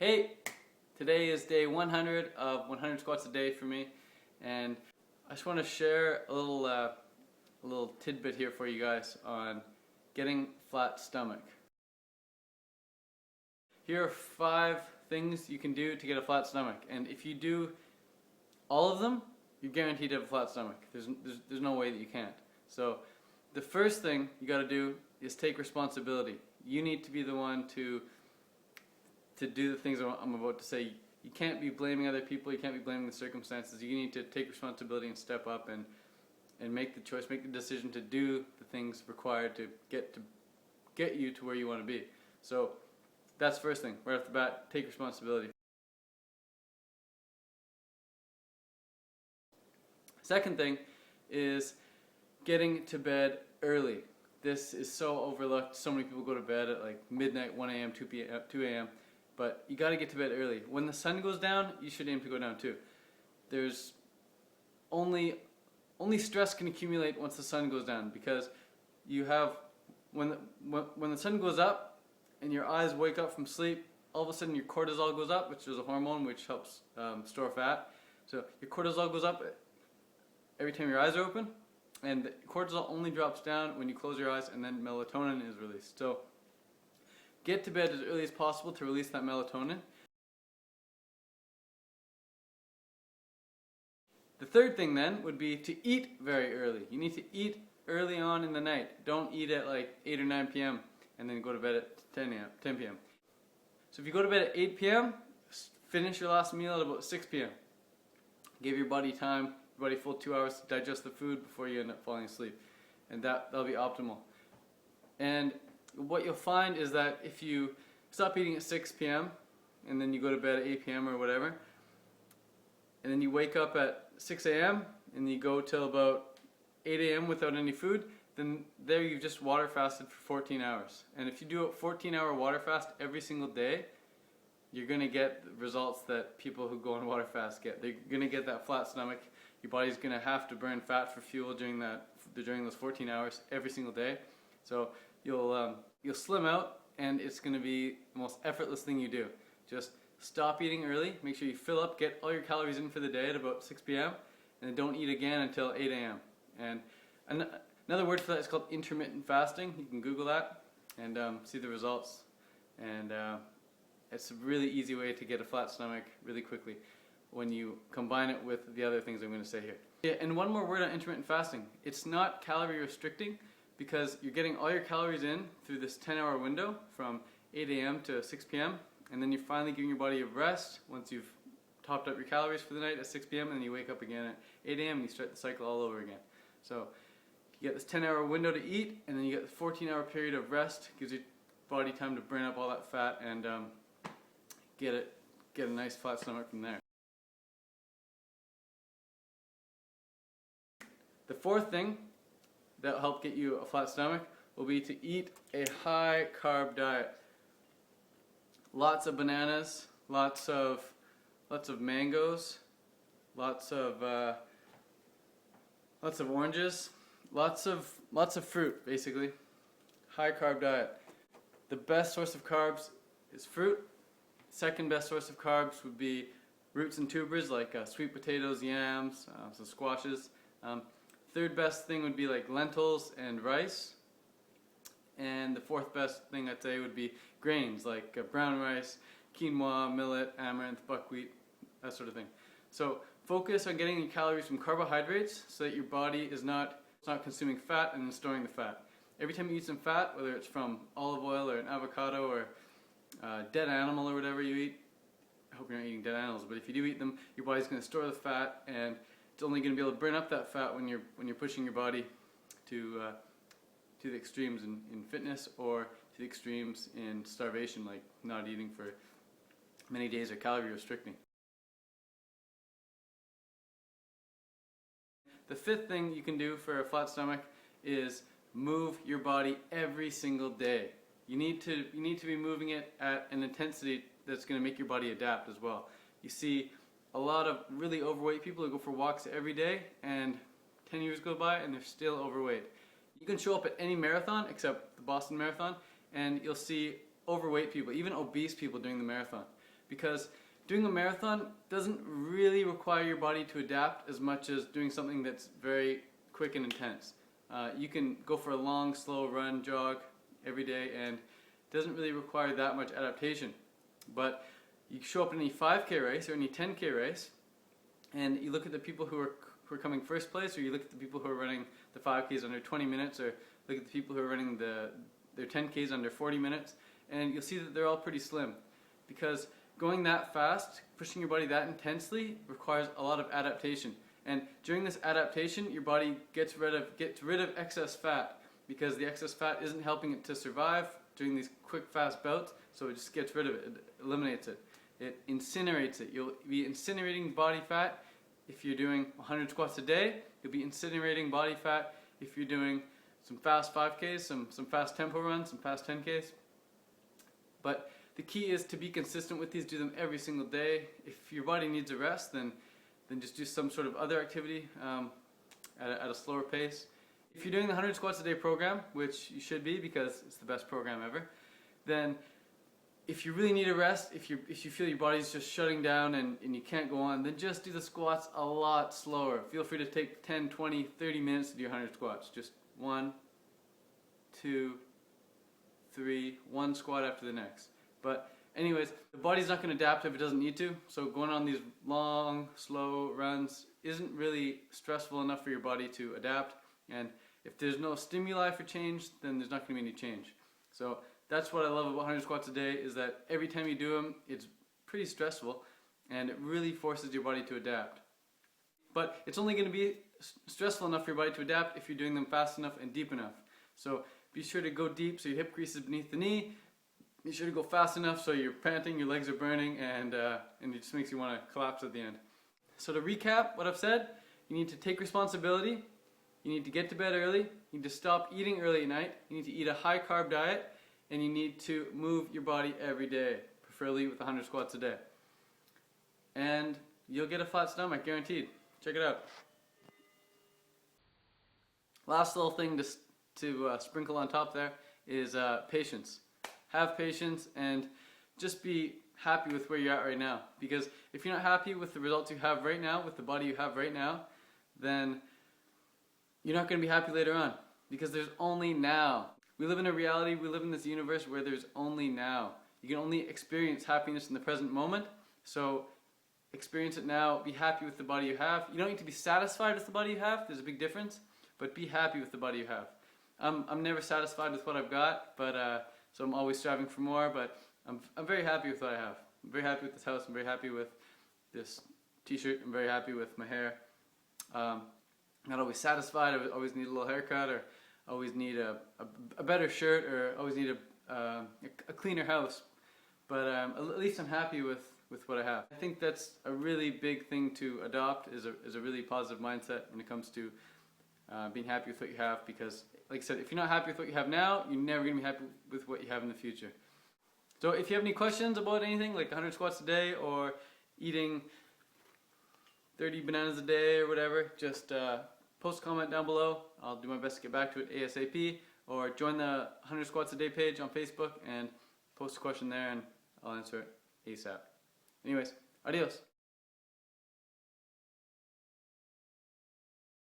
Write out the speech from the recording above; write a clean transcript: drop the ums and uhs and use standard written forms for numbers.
Hey, today is day 100 of 100 squats a day for me, and I just want to share a little tidbit here for you guys on getting flat stomach. Here are 5 things you can do to get a flat stomach, and if you do all of them, you're guaranteed to have a flat stomach. There's no way that you can't. So the first thing you got to do is take responsibility. You need to be the one to do the things I'm about to say. You can't be blaming other people, you can't be blaming the circumstances. You need to take responsibility and step up and make the choice, make the decision to do the things required to get you to where you want to be. So that's the first thing, right off the bat, take responsibility. Second thing is getting to bed early. This is so overlooked. So many people go to bed at like midnight, 1 a.m., 2 a.m. But you got to get to bed early. When the sun goes down, you should aim to go down too. There's only stress can accumulate once the sun goes down, because you have when the sun goes up and your eyes wake up from sleep, all of a sudden your cortisol goes up, which is a hormone which helps store fat. So your cortisol goes up every time your eyes are open, and cortisol only drops down when you close your eyes, and then melatonin is released. So get to bed as early as possible to release that melatonin. The third thing then would be to eat very early. You need to eat early on in the night. Don't eat at like 8 or 9 p.m. and then go to bed at 10 p.m. So if you go to bed at 8 p.m., finish your last meal at about 6 p.m. Give your body time, your body full 2 hours to digest the food before you end up falling asleep. And that'll be optimal. And what you'll find is that if you stop eating at 6 p.m. and then you go to bed at 8 p.m. or whatever, and then you wake up at 6 a.m. and you go till about 8 a.m. without any food, then there you've just water fasted for 14 hours. And if you do a 14-hour water fast every single day, you're going to get the results that people who go on water fast get. They're going to get that flat stomach. Your body's going to have to burn fat for fuel during those 14 hours every single day. So you'll slim out, and it's going to be the most effortless thing you do. Just stop eating early, make sure you fill up, get all your calories in for the day at about 6 p.m. and then don't eat again until 8 a.m. And another word for that is called intermittent fasting. You can Google that and see the results. And it's a really easy way to get a flat stomach really quickly when you combine it with the other things I'm going to say here. Yeah, and one more word on intermittent fasting. It's not calorie restricting, because you're getting all your calories in through this 10-hour window from 8 a.m. to 6 p.m. and then you're finally giving your body a rest once you've topped up your calories for the night at 6 p.m. and then you wake up again at 8 a.m. and you start the cycle all over again. So you get this 10-hour window to eat, and then you get the 14-hour period of rest. Gives your body time to burn up all that fat and get a nice flat stomach from there. The fourth thing that'll help get you a flat stomach will be to eat a high carb diet. Lots of bananas, lots of mangoes, lots of oranges, lots of fruit, basically. High carb diet. The best source of carbs is fruit. Second best source of carbs would be roots and tubers like sweet potatoes, yams, some squashes. Third best thing would be like lentils and rice. And the fourth best thing I'd say would be grains like brown rice, quinoa, millet, amaranth, buckwheat, that sort of thing. So focus on getting your calories from carbohydrates so that your body is not consuming fat and then storing the fat. Every time you eat some fat, whether it's from olive oil or an avocado or dead animal or whatever you eat, I hope you're not eating dead animals, but if you do eat them, your body's going to store the fat, and it's only going to be able to burn up that fat when you're pushing your body to the extremes in fitness or to the extremes in starvation, like not eating for many days or calorie restricting. The fifth thing you can do for a flat stomach is move your body every single day. You need to be moving it at an intensity that's going to make your body adapt as well. You see a lot of really overweight people who go for walks every day, and 10 years go by and they're still overweight. You can show up at any marathon except the Boston Marathon, and you'll see overweight people, even obese people doing the marathon. because doing a marathon doesn't really require your body to adapt as much as doing something that's very quick and intense. You can go for a long, slow run, jog every day, and it doesn't really require that much adaptation. But you show up in any 5K race or any 10K race, and you look at the people who are coming first place, or you look at the people who are running the 5Ks under 20 minutes, or look at the people who are running their 10Ks under 40 minutes, and you'll see that they're all pretty slim. Because going that fast, pushing your body that intensely, requires a lot of adaptation. And during this adaptation, your body gets rid of excess fat, because the excess fat isn't helping it to survive during these quick, fast bouts, so it just gets rid of it, it eliminates it. It incinerates it. You'll be incinerating body fat if you're doing 100 squats a day. You'll be incinerating body fat if you're doing some fast 5Ks, some fast tempo runs, some fast 10Ks. But the key is to be consistent with these. Do them every single day. If your body needs a rest, then just do some sort of other activity at a slower pace. If you're doing the 100 squats a day program, which you should be because it's the best program ever, then if you really need a rest, if you feel your body's just shutting down and you can't go on, then just do the squats a lot slower. Feel free to take 10, 20, 30 minutes to do 100 squats. Just 1, 2, 3, one squat after the next. But anyways, the body's not going to adapt if it doesn't need to, so going on these long, slow runs isn't really stressful enough for your body to adapt, and if there's no stimuli for change, then there's not going to be any change. So that's what I love about 100 squats a day, is that every time you do them, it's pretty stressful, and it really forces your body to adapt. But it's only going to be stressful enough for your body to adapt if you're doing them fast enough and deep enough. So be sure to go deep so your hip crease is beneath the knee. Be sure to go fast enough so you're panting, your legs are burning, and it just makes you want to collapse at the end. So to recap what I've said, you need to take responsibility. You need to get to bed early. You need to stop eating early at night. You need to eat a high carb diet. And you need to move your body every day, preferably with 100 squats a day. And you'll get a flat stomach, guaranteed. Check it out. Last little thing to sprinkle on top there is patience. Have patience and just be happy with where you're at right now. Because if you're not happy with the results you have right now, with the body you have right now, then you're not going to be happy later on. Because there's only now. We live in a reality, we live in this universe where there's only now. You can only experience happiness in the present moment. So experience it now, be happy with the body you have. You don't need to be satisfied with the body you have, there's a big difference, but be happy with the body you have. I'm never satisfied with what I've got, but so I'm always striving for more, but I'm very happy with what I have. I'm very happy with this house, I'm very happy with this t-shirt, I'm very happy with my hair. Not always satisfied, I always need a little haircut, or always need a better shirt, or always need a cleaner house. But at least I'm happy with what I have. I think that's a really big thing to adopt, is a really positive mindset when it comes to being happy with what you have, because like I said, if you're not happy with what you have now, you're never going to be happy with what you have in the future. So if you have any questions about anything, like 100 squats a day or eating 30 bananas a day or whatever, just post a comment down below. I'll do my best to get back to it ASAP, or join the 100 squats a day page on Facebook and post a question there and I'll answer it ASAP. Anyways, adios.